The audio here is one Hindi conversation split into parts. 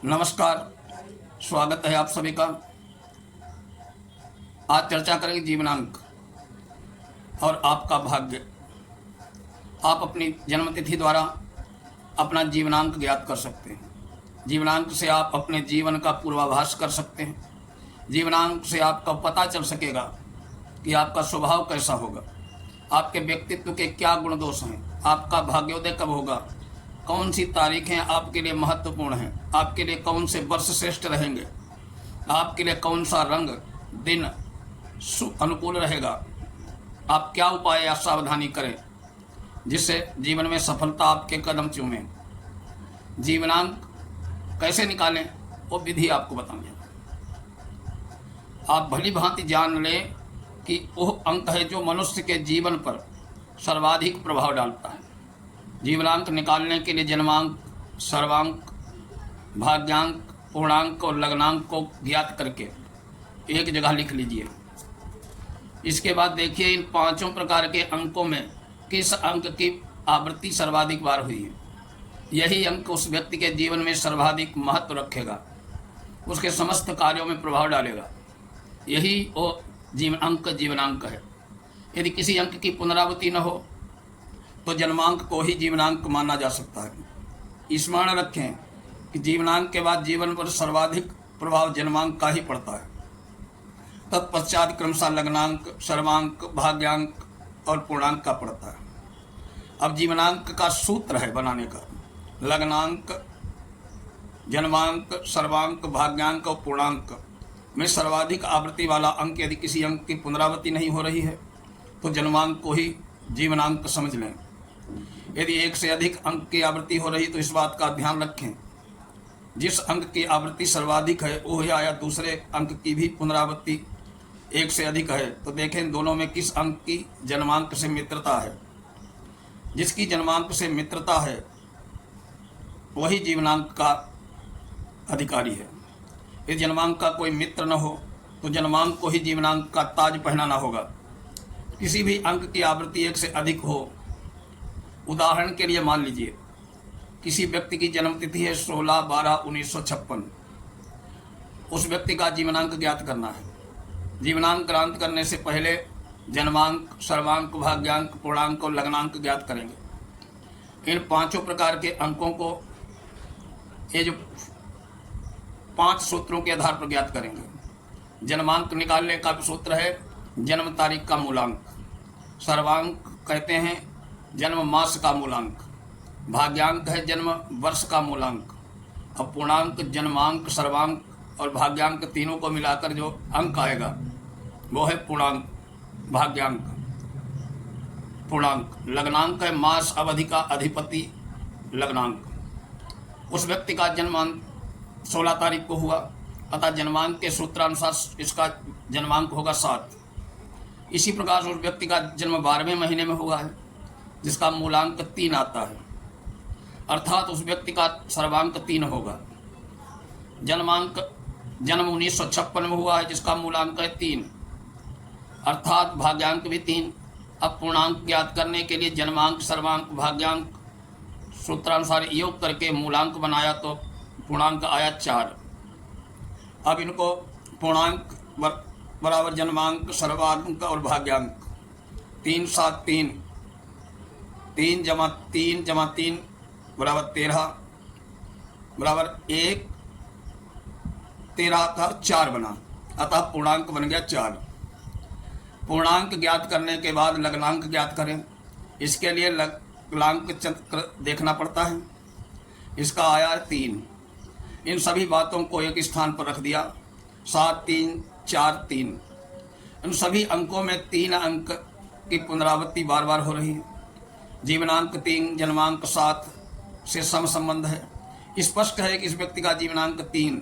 नमस्कार, स्वागत है आप सभी का। आज चर्चा करेंगे जीवनांक और आपका भाग्य। आप अपनी जन्मतिथि द्वारा अपना जीवनांक ज्ञात कर सकते हैं। जीवनांक से आप अपने जीवन का पूर्वाभास कर सकते हैं। जीवनांक से आपका पता चल सकेगा कि आपका स्वभाव कैसा होगा, आपके व्यक्तित्व के क्या गुण दोष हैं, आपका भाग्योदय कब होगा, कौन सी तारीखें आपके लिए महत्वपूर्ण हैं, आपके लिए कौन से वर्ष श्रेष्ठ रहेंगे, आपके लिए कौन सा रंग दिन अनुकूल रहेगा, आप क्या उपाय या सावधानी करें जिससे जीवन में सफलता आपके कदम चूमे। जीवनांक कैसे निकालें वो विधि आपको बताऊंगा। आप भली भांति जान लें कि वह अंक है जो मनुष्य के जीवन पर सर्वाधिक प्रभाव डालता है। जीवनांक निकालने के लिए जन्मांक, सर्वांक, भाग्यांक, पूर्णांक और लग्नांक को ज्ञात करके एक जगह लिख लीजिए। इसके बाद देखिए इन पांचों प्रकार के अंकों में किस अंक की आवृत्ति सर्वाधिक बार हुई है। यही अंक उस व्यक्ति के जीवन में सर्वाधिक महत्व रखेगा, उसके समस्त कार्यों में प्रभाव डालेगा। यही वो जीवनांक है। यदि किसी अंक की पुनरावृत्ति न हो तो जन्मांक को ही जीवनांक माना जा सकता है। स्मरण रखें कि जीवनांक के बाद जीवन पर सर्वाधिक प्रभाव जन्मांक का ही पड़ता है। तत्पश्चात क्रमशः लग्नांक, सर्वांक, भाग्यांक और पूर्णांक का पड़ता है। अब जीवनांक का सूत्र है बनाने का। लग्नांक, जन्मांक, सर्वांक, भाग्यांक और पूर्णांक में सर्वाधिक आवृत्ति वाला अंक यदि किसी अंक की पुनरावृत्ति नहीं हो रही है तो जन्मांक को ही जीवनांक समझ लें। यदि एक से अधिक अंक की आवृत्ति हो रही तो इस बात का ध्यान रखें जिस अंक की आवृत्ति सर्वाधिक है वह या दूसरे अंक की भी पुनरावृत्ति एक से अधिक है तो देखें दोनों में किस अंक की जन्मांक से मित्रता है। जिसकी जन्मांक से मित्रता है वही जीवनांक का अधिकारी है। यदि जन्मांक का कोई मित्र न हो तो जन्मांक को ही जीवनांक का ताज पहनाना होगा। किसी भी अंक की आवृत्ति एक से अधिक हो, उदाहरण के लिए मान लीजिए किसी व्यक्ति की जन्मतिथि है 16/12/1956, उस व्यक्ति का जीवनांक ज्ञात करना है। जीवनांक ज्ञात करने से पहले जन्मांक, सर्वांक, भाग्यांक, पूर्णांक और लग्नांक ज्ञात करेंगे। इन पांचों प्रकार के अंकों को ये जो 5 सूत्रों के आधार पर ज्ञात करेंगे। जन्मांक निकालने का सूत्र है जन्म तारीख का मूलांक, सर्वांक कहते हैं जन्म मास का मूलांक, भाग्यांक है जन्म वर्ष का मूलांक, अब पूर्णांक, जन्मांक, सर्वांक और भाग्यांक तीनों को मिलाकर जो अंक आएगा वो है पूर्णांक, भाग्यांक, पूर्णांक। लग्नांक है मास अवधि का अधिपति लग्नांक। उस व्यक्ति का जन्मांक 16 तारीख को हुआ अतः जन्मांक के सूत्रानुसार इसका जन्मांक होगा 7। इसी प्रकार से उस व्यक्ति का जन्म 12वें महीने में हुआ है जिसका मूलांक 3 आता है, अर्थात उस व्यक्ति का सर्वांक 3 होगा। जन्मांक जन्म 1956 में हुआ है जिसका मूलांक है 3, अर्थात भाग्यांक भी 3। अब पूर्णांक ज्ञात करने के लिए जन्मांक, सर्वांक, भाग्यांक सूत्रानुसार योग करके मूलांक बनाया तो पूर्णांक आया 4। अब इनको पूर्णांक बराबर जन्मांक, सर्वांक और भाग्यांक 3 7 3, 3 जमा 3 जमा 3 बराबर 13 बराबर 1, 13 का 4 बना, अतः पूर्णांक बन गया 4। पूर्णांक ज्ञात करने के बाद लग्नांक ज्ञात करें। इसके लिए लग्नांक चक्र देखना पड़ता है। इसका आया 3। इन सभी बातों को एक स्थान पर रख दिया। 7 3 4 3। इन सभी अंकों में 3 अंक की पुनरावृत्ति बार बार हो रही है। जीवनांक 3, जन्मांक 7 से सम संबंध है। स्पष्ट है कि इस व्यक्ति का जीवनांक 3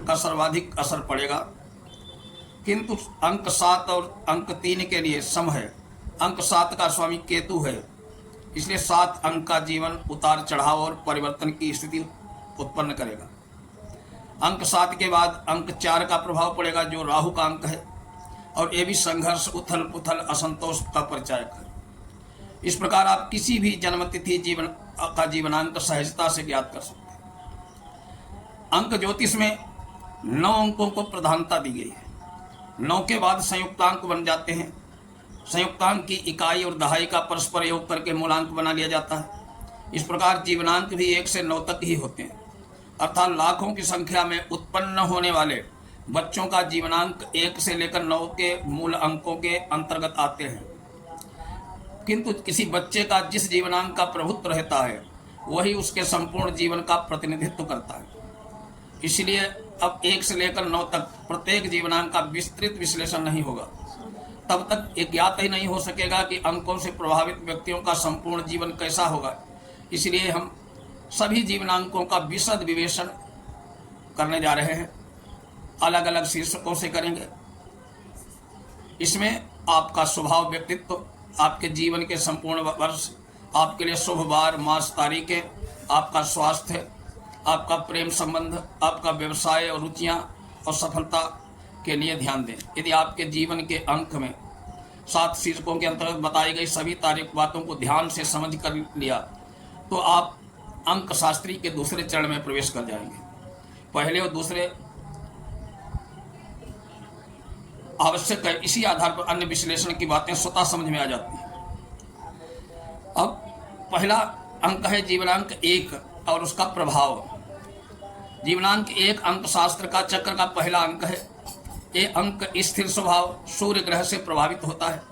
का सर्वाधिक असर पड़ेगा, किंतु अंक 7 और अंक 3 के लिए सम है। अंक 7 का स्वामी केतु है, इसलिए 7 अंक का जीवन उतार चढ़ाव और परिवर्तन की स्थिति उत्पन्न करेगा। अंक 7 के बाद अंक 4 का प्रभाव पड़ेगा जो राहु का अंक है और ये भी संघर्ष, उथल पुथल, असंतोष का परिचायक है। इस प्रकार आप किसी भी जन्मतिथि जीवनांक सहजता से ज्ञात कर सकते हैं। अंक ज्योतिष में 9 अंकों को प्रधानता दी गई है। 9 के बाद संयुक्तांक बन जाते हैं। संयुक्तांक की इकाई और दहाई का परस्पर योग करके मूलांक बना लिया जाता है। इस प्रकार जीवनांक भी 1 से 9 तक ही होते हैं, अर्थात लाखों की संख्या में उत्पन्न होने वाले बच्चों का जीवनांक 1 से लेकर 9 के मूल अंकों के अंतर्गत आते हैं। किंतु किसी बच्चे का जिस जीवनांक का प्रभुत्व रहता है वही उसके संपूर्ण जीवन का प्रतिनिधित्व करता है। इसलिए अब 1 से लेकर 9 तक प्रत्येक जीवनांक का विस्तृत विश्लेषण नहीं होगा। तब तक ये ज्ञात ही नहीं हो सकेगा कि अंकों से प्रभावित व्यक्तियों का संपूर्ण जीवन कैसा होगा। इसलिए हम सभी जीवनांकों का विशद विवेचन करने जा रहे हैं, अलग अलग शीर्षकों से करेंगे। इसमें आपका स्वभाव, व्यक्तित्व, आपके जीवन के संपूर्ण वर्ष, आपके लिए शुभ वार, मास, तारीखें, आपका स्वास्थ्य, आपका प्रेम संबंध, आपका व्यवसाय और रुचियां और सफलता के लिए ध्यान दें। यदि आपके जीवन के अंक में 7 शीर्षकों के अंतर्गत बताई गई सभी तारीख बातों को ध्यान से समझ कर लिया तो आप अंक शास्त्री के दूसरे चरण में प्रवेश कर जाएंगे। पहले और दूसरे आवश्यक है, इसी आधार पर अन्य विश्लेषण की बातें स्वतः समझ में आ जाती हैं। अब पहला अंक है जीवनांक 1 और उसका प्रभाव। जीवनांक 1 अंक शास्त्र का चक्र का पहला अंक है। ये अंक स्थिर स्वभाव सूर्य ग्रह से प्रभावित होता है।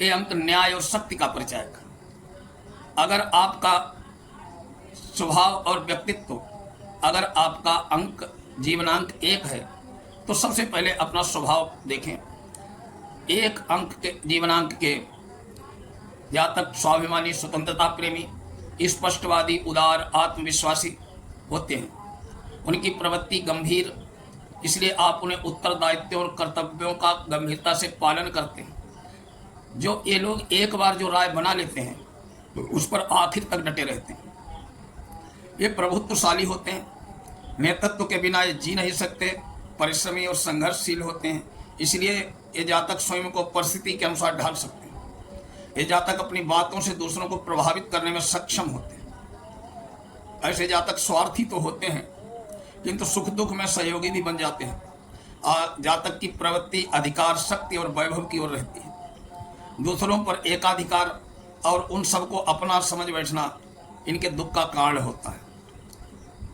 ये अंक न्याय और शक्ति का परिचायक है। अगर आपका स्वभाव और व्यक्तित्व, अगर आपका अंक जीवनांक 1 है तो सबसे पहले अपना स्वभाव देखें। 1 अंक के जीवनांक के जातक स्वाभिमानी, स्वतंत्रता प्रेमी, स्पष्टवादी, उदार, आत्मविश्वासी होते हैं। उनकी प्रवृत्ति गंभीर, इसलिए आप उन्हें उत्तरदायित्व और कर्तव्यों का गंभीरता से पालन करते हैं। जो ये लोग एक बार जो राय बना लेते हैं तो उस पर आखिर तक डटे रहते हैं। ये प्रभुत्वशाली होते हैं, नेतृत्व के बिना ये जी नहीं सकते, परिश्रमी और संघर्षशील होते हैं। इसलिए ये जातक स्वयं को परिस्थिति के अनुसार ढाल सकते हैं। ये जातक अपनी बातों से दूसरों को प्रभावित करने में सक्षम होते हैं। ऐसे जातक स्वार्थी तो होते हैं किंतु सुख दुख में सहयोगी भी बन जाते हैं। जातक की प्रवृत्ति अधिकार, शक्ति और वैभव की ओर रहती है। दूसरों पर एकाधिकार और उन सबको अपना समझ बैठना इनके दुख का कारण होता है।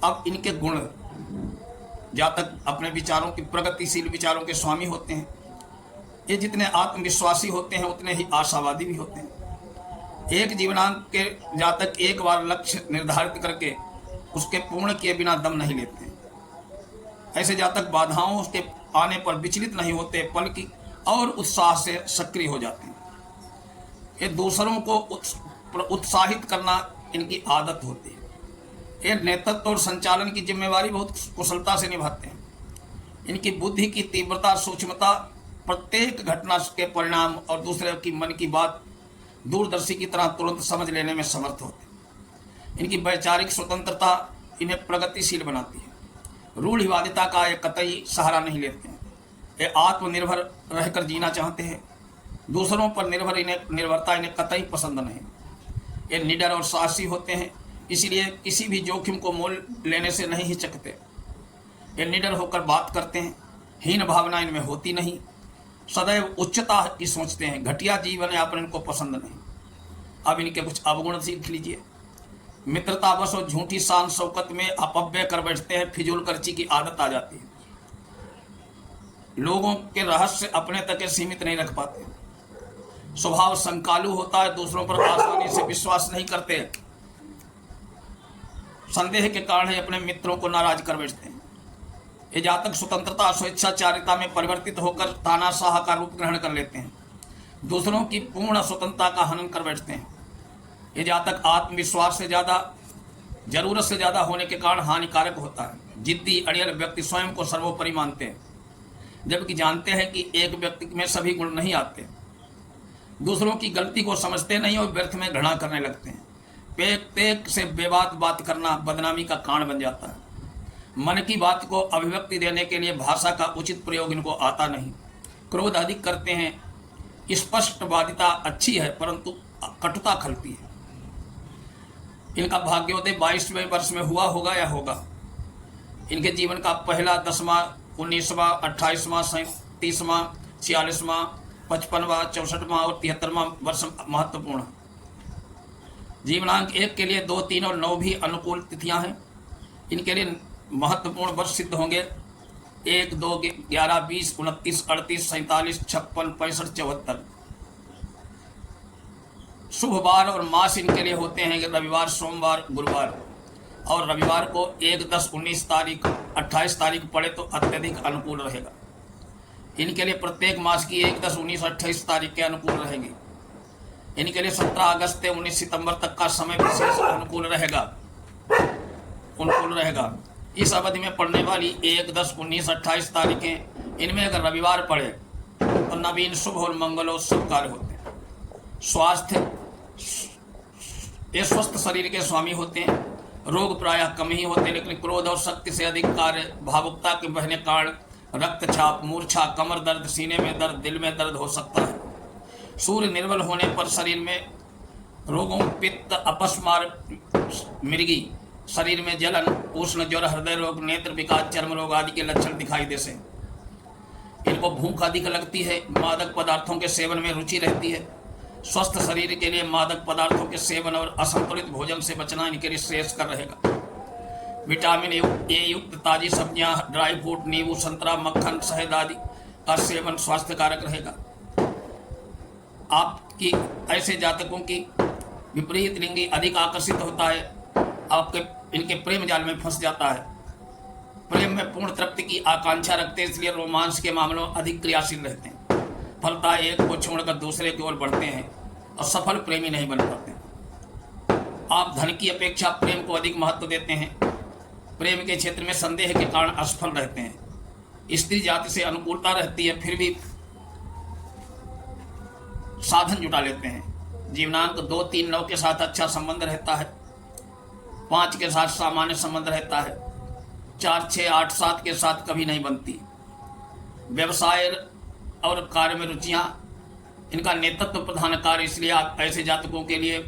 अब इनके गुण, जातक अपने विचारों की, प्रगतिशील विचारों के स्वामी होते हैं। ये जितने आत्मविश्वासी होते हैं उतने ही आशावादी भी होते हैं। एक जीवनांक के जातक एक बार लक्ष्य निर्धारित करके उसके पूर्ण किए बिना दम नहीं लेते हैं। ऐसे जातक बाधाओं के आने पर विचलित नहीं होते, बल्कि और उत्साह से सक्रिय हो जाते हैं। ये दूसरों को उत्साहित करना इनकी आदत होती है। ये नेतृत्व और संचालन की जिम्मेवारी बहुत कुशलता से निभाते हैं। इनकी बुद्धि की तीव्रता, सूक्ष्मता, प्रत्येक घटना के परिणाम और दूसरे की मन की बात दूरदर्शी की तरह तुरंत समझ लेने में समर्थ होते हैं। इनकी वैचारिक स्वतंत्रता इन्हें प्रगतिशील बनाती है। रूढ़िवादिता का ये कतई सहारा नहीं लेते हैं। ये आत्मनिर्भर रहकर जीना चाहते हैं। दूसरों पर निर्भरता इन्हें कतई पसंद नहीं। ये निडर और साहसी होते हैं, इसलिए किसी भी जोखिम को मोल लेने से नहीं हिचकते। ये निडर होकर बात करते हैं, हीन भावना इनमें होती नहीं। सदैव उच्चता की सोचते हैं, घटिया जीवन यापन इनको पसंद नहीं। अब इनके कुछ अवगुण सीख लीजिए। मित्रतावश और झूठी शान शौकत में अपव्यय कर बैठते हैं, फिजूल खर्ची की आदत आ जाती है। लोगों के रहस्य अपने तक सीमित नहीं रख पाते। स्वभाव संकालु होता है, दूसरों पर आसानी से विश्वास नहीं करते। संदेह के कारण ही अपने मित्रों को नाराज कर बैठते हैं। ये जातक स्वतंत्रता, स्वेच्छाचारिता में परिवर्तित होकर तानाशाह का रूप ग्रहण कर लेते हैं। दूसरों की पूर्ण स्वतंत्रता का हनन कर बैठते हैं। ये जातक आत्मविश्वास से ज़्यादा, जरूरत से ज़्यादा होने के कारण हानिकारक होता है। जिद्दी, अड़ियल व्यक्ति स्वयं को सर्वोपरि मानते हैं, जबकि जानते हैं कि एक व्यक्ति में सभी गुण नहीं आते। दूसरों की गलती को समझते नहीं और व्यर्थ में घृणा करने लगते हैं। पेक से बेबात बात करना बदनामी का कारण बन जाता है। मन की बात को अभिव्यक्ति देने के लिए भाषा का उचित प्रयोग इनको आता नहीं। क्रोध अधिक करते हैं। स्पष्टवादिता अच्छी है परंतु कटुता खलती है। इनका भाग्योदय 22वें वर्ष में हुआ होगा या होगा। इनके जीवन का पहला 10वां 19वां 28वां 37वां 46वां 55वां 64वां और 73वां वर्ष महत्वपूर्ण। जीवनांक 1 के लिए 2, 3 और 9 भी अनुकूल तिथियां हैं। इनके लिए महत्वपूर्ण वर्ष सिद्ध होंगे 1, 2, 11, 20, 29, 38, 47, 56, 65, 74। शुभ वार और मास इनके लिए होते हैं रविवार, सोमवार, गुरुवार। और रविवार को 1, 10, 19 तारीख 28 तारीख पड़े तो अत्यधिक अनुकूल रहेगा। इनके लिए प्रत्येक मास की 1, 10, 19, 28 तारीख के अनुकूल रहेगी। इनके लिए 17 अगस्त से 19 सितंबर तक का समय विशेष अनुकूल रहेगा। इस अवधि में पड़ने वाली 1, 10, 19, 28 तारीखें, इनमें अगर रविवार पड़े तो नवीन शुभ और मंगल और शुभ कार्य होते हैं। स्वास्थ्य, ये स्वस्थ शरीर के स्वामी होते हैं। रोग प्रायः कम ही होते हैं, लेकिन क्रोध और शक्ति से अधिक कार्य, भावुकता के बहने कारण रक्तचाप, मूर्छा, कमर दर्द, सीने में दर्द, दिल में दर्द हो सकता है। सूर्य निर्बल होने पर शरीर में रोगों, पित्त, अपस्मार, मिर्गी, शरीर में जलन, उष्ण ज्वर, हृदय रोग, नेत्र विकार, चर्म रोग आदि के लक्षण दिखाई देते हैं। इनको भूख अधिक लगती है। मादक पदार्थों के सेवन में रुचि रहती है। स्वस्थ शरीर के लिए मादक पदार्थों के सेवन और असंतुलित भोजन से बचना इनके लिए श्रेयस्कर रहेगा। विटामिन ए युक्त ताजी सब्जियां, ड्राई फ्रूट, नींबू, संतरा, मक्खन, शहद आदि का सेवन स्वास्थ्यकारक रहेगा। आपकी ऐसे जातकों की विपरीत लिंगी अधिक आकर्षित होता है, आपके इनके प्रेम जाल में फंस जाता है। प्रेम में पूर्ण तृप्ति की आकांक्षा रखते हैं, इसलिए रोमांस के मामलों अधिक क्रियाशील रहते हैं। फलता एक को छोड़कर दूसरे की ओर बढ़ते हैं और सफल प्रेमी नहीं बन पाते। आप धन की अपेक्षा प्रेम को अधिक महत्व देते हैं। प्रेम के क्षेत्र में संदेह के कारण असफल रहते हैं। स्त्री जाति से अनुकूलता रहती है, फिर भी साधन जुटा लेते हैं। जीवनांक 2, 3, 9 के साथ अच्छा संबंध रहता है। 5 के साथ सामान्य संबंध रहता है। 4, 6, 8, 7 के साथ कभी नहीं बनती। व्यवसाय और कार्य में रुचियां, इनका नेतृत्व प्रधान कार्य, इसलिए आप ऐसे जातकों के लिए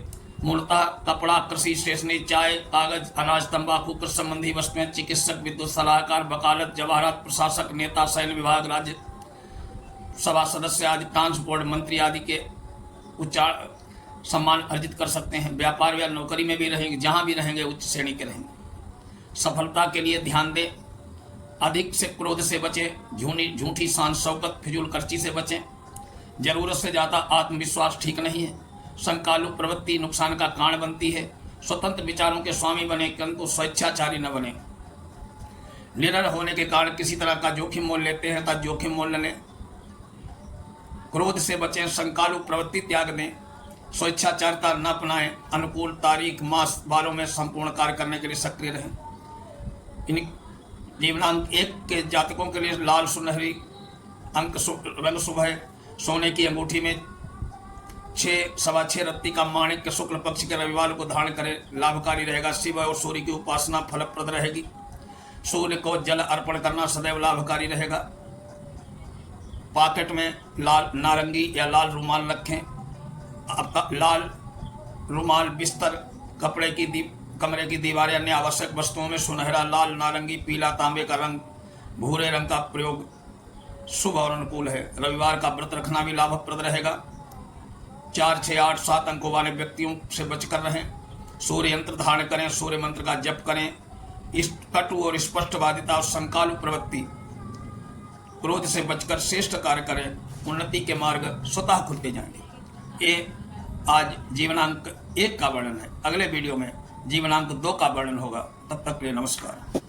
मूलतः कपड़ा, कृषि, स्टेशनरी, चाय, कागज, अनाज, तंबाकू, कृषि संबंधी वस्तुएं, चिकित्सक, विद्युत सलाहकार, वकालत, जवाहरात, प्रशासक, नेता, सैन्य विभाग, राज्य सभा सदस्य आदि, ट्रांसपोर्ट मंत्री आदि के उच्च सम्मान अर्जित कर सकते हैं। व्यापार या नौकरी में भी रहेंगे, जहां भी रहेंगे उच्च श्रेणी के रहेंगे। सफलता के लिए ध्यान दें, अधिक से क्रोध से बचें, झूठी शान शौकत, फिजूल खर्ची से बचें। जरूरत से ज़्यादा आत्मविश्वास ठीक नहीं है। संकालु प्रवृत्ति नुकसान का कारण बनती है। स्वतंत्र विचारों के स्वामी बने, किंतु स्वेच्छाचारी न बने। निडर होने के कारण किसी तरह का जोखिम मोल लेते हैं, तथा जोखिम मोल न लें। क्रोध से बचें, संकालु प्रवृत्ति त्याग दें, स्वेच्छाचारिता न अपनाएं। अनुकूल तारीख, मास, बालों में संपूर्ण कार्य करने के लिए सक्रिय रहें। इन जीवनांक 1 के जातकों के लिए लाल सुनहरी अंक रंग शुभ है। सोने की अंगूठी में 6, 6.25 रत्ती का माणिक्य शुक्ल पक्ष के रविवार को धारण करें, लाभकारी रहेगा। शिव और सूर्य की उपासना फलप्रद रहेगी। सूर्य को जल अर्पण करना सदैव लाभकारी रहेगा। पॉकेट में लाल, नारंगी या लाल रुमाल रखें। आपका लाल रुमाल, बिस्तर, कमरे की दीवारें, अन्य आवश्यक वस्तुओं में सुनहरा, लाल, नारंगी, पीला, तांबे का रंग, भूरे रंग का प्रयोग शुभ और अनुकूल है। रविवार का व्रत रखना भी लाभप्रद रहेगा। 4, 6, 8, 7 अंकों वाले व्यक्तियों से बचकर रहें। सूर्य यंत्र धारण करें, सूर्य मंत्र का जप करें। कटु और स्पष्टवादिता और संकालु प्रवृत्ति, क्रोध से बचकर श्रेष्ठ कार्य करें। उन्नति के मार्ग स्वतः खुलते जाएंगे। ये आज जीवनांक 1 का वर्णन है। अगले वीडियो में जीवनांक 2 का वर्णन होगा। तब तक के लिए नमस्कार।